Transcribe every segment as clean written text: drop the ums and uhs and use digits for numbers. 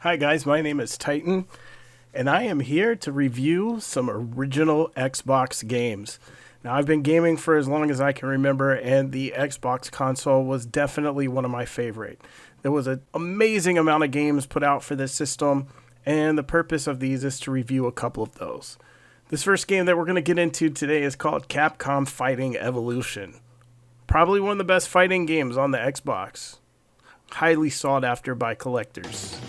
Hi guys, my name is Titan, and I am here to review some original Xbox games. Now, I've been gaming for as long as I can remember, and the Xbox console was definitely one of my favorite. There was an amazing amount of games put out for this system, and the purpose of these is to review a couple of those. This first game that we're going to get into today is called Capcom Fighting Evolution. Probably one of the best fighting games on the Xbox. Highly sought after by collectors.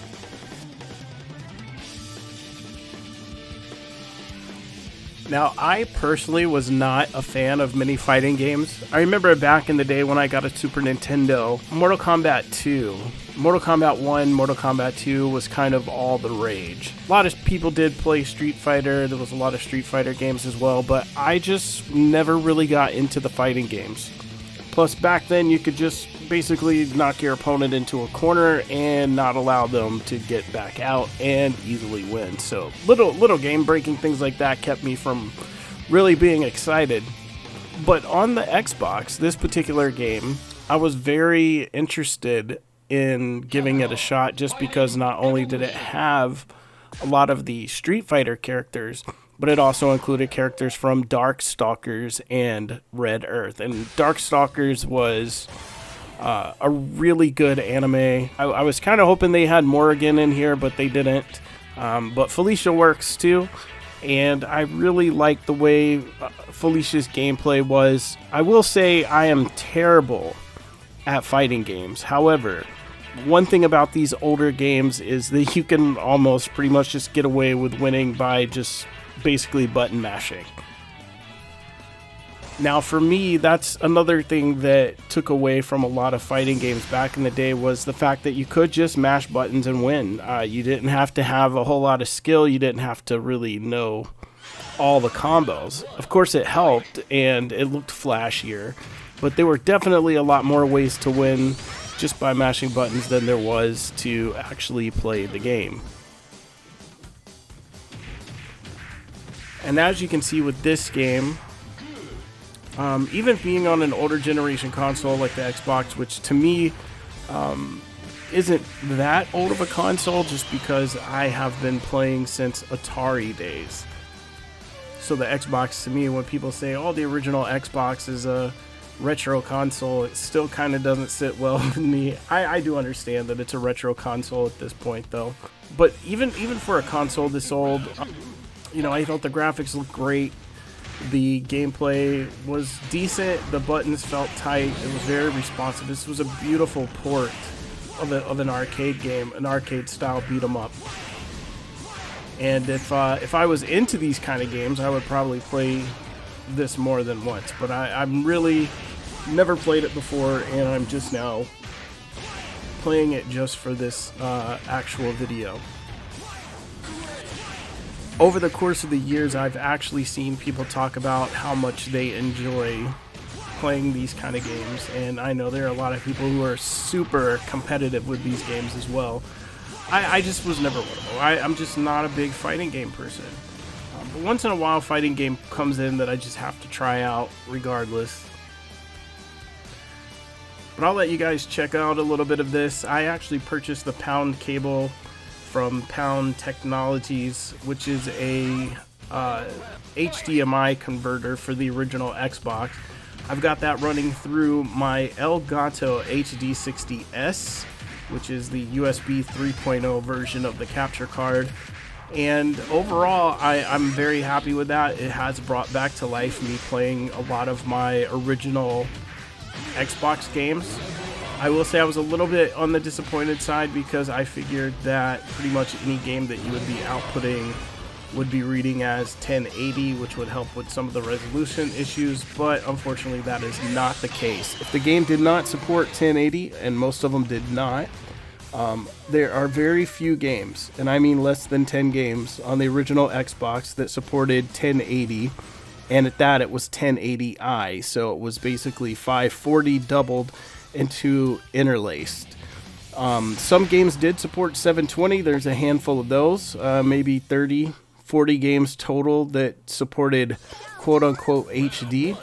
Now, I personally was not a fan of many fighting games. I remember back in the day when I got a Super Nintendo, Mortal Kombat 2. Mortal Kombat 1, Mortal Kombat 2 was kind of all the rage. A lot of people did play Street Fighter. There was a lot of Street Fighter games as well, but I just never really got into the fighting games. Plus, back then, you could just basically knock your opponent into a corner and not allow them to get back out and easily win. So little game-breaking things like that kept me from really being excited. But on the Xbox, this particular game, I was very interested in giving it a shot just because not only did it have a lot of the Street Fighter characters, but it also included characters from Darkstalkers and Red Earth. And Darkstalkers was a really good anime. I was kind of hoping they had Morrigan in here, but they didn't. But Felicia works too, and I really liked the way Felicia's gameplay was. I will say I am terrible at fighting games. However, one thing about these older games is that you can almost pretty much just get away with winning by just basically button mashing. Now, for me, that's another thing that took away from a lot of fighting games back in the day was the fact that you could just mash buttons and win. You didn't have to have a whole lot of skill. You didn't have to really know all the combos. Of course, it helped, and it looked flashier, but there were definitely a lot more ways to win just by mashing buttons than there was to actually play the game. And as you can see with this game, even being on an older generation console like the Xbox, which to me isn't that old of a console just because I have been playing since Atari days. So the Xbox to me, when people say, oh, the original Xbox is a retro console, it still kind of doesn't sit well with me. I do understand that it's a retro console at this point though. But even for a console this old, I thought the graphics looked great. The gameplay was decent. The buttons felt tight. It was very responsive. This was a beautiful port of an arcade game, an arcade style beat 'em up. And if I was into these kind of games, I would probably play this more than once. But I'm really never played it before, and I'm just now playing it just for this actual video. Over the course of the years, I've actually seen people talk about how much they enjoy playing these kind of games, and I know there are a lot of people who are super competitive with these games as well. I just was never one of them. I'm just not a big fighting game person. But once in a while, a fighting game comes in that I just have to try out regardless. But I'll let you guys check out a little bit of this. I actually purchased the Pound cable from Pound Technologies, which is a HDMI converter for the original Xbox. I've got that running through my Gato HD60S, which is the USB 3.0 version of the capture card. And overall, I'm very happy with that. It has brought back to life me playing a lot of my original Xbox games. I will say I was a little bit on the disappointed side because I figured that pretty much any game that you would be outputting would be reading as 1080, which would help with some of the resolution issues, but unfortunately that is not the case. If the game did not support 1080, and most of them did not, there are very few games, and I mean less than 10 games, on the original Xbox that supported 1080, and at that it was 1080i, so it was basically 540 doubled into interlaced. Some games did support 720. There's a handful of those, maybe 30-40 games total that supported quote-unquote HD.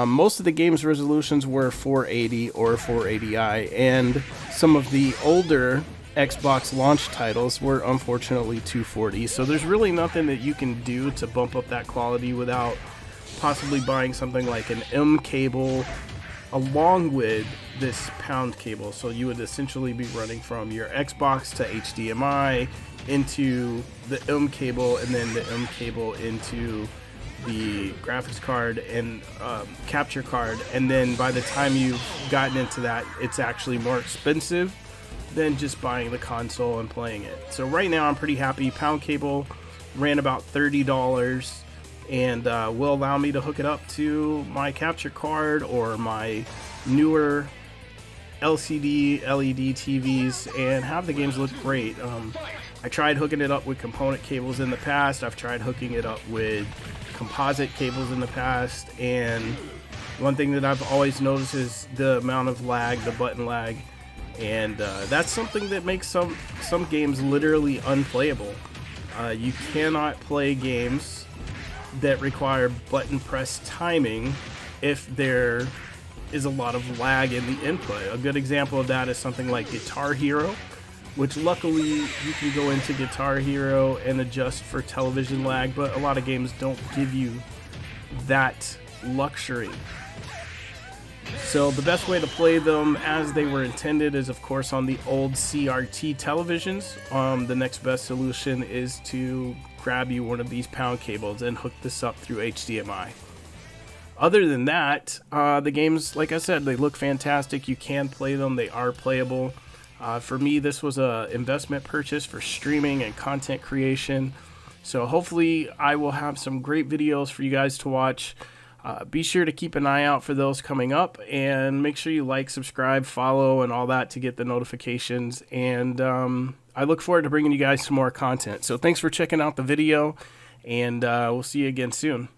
Most of the game's resolutions were 480 or 480i, and some of the older Xbox launch titles were unfortunately 240. So there's really nothing that you can do to bump up that quality without possibly buying something like an M cable along with this Pound cable. So you would essentially be running from your Xbox to HDMI into the M cable, and then the M cable into the graphics card and capture card. And then by the time you've gotten into that, it's actually more expensive than just buying the console and playing it. So right now I'm pretty happy. Pound cable ran about $30 and will allow me to hook it up to my capture card or my newer LCD LED TVs and have the games look great. I tried hooking it up with component cables in the past. I've tried hooking it up with composite cables in the past, and one thing that I've always noticed is the amount of lag, the button lag, and that's something that makes some games literally unplayable. You cannot play games that require button press timing if there is a lot of lag in the input. A good example of that is something like Guitar Hero, which luckily you can go into Guitar Hero and adjust for television lag, but a lot of games don't give you that luxury. So the best way to play them as they were intended is, of course, on the old CRT televisions. The next best solution is to grab you one of these Pound cables and hook this up through HDMI. Other than that, the games, like I said, they look fantastic. You can play them. They are playable. For me, this was an investment purchase for streaming and content creation. So hopefully I will have some great videos for you guys to watch. Be sure to keep an eye out for those coming up, and make sure you like, subscribe, follow, and all that to get the notifications. And I look forward to bringing you guys some more content. So thanks for checking out the video, and we'll see you again soon.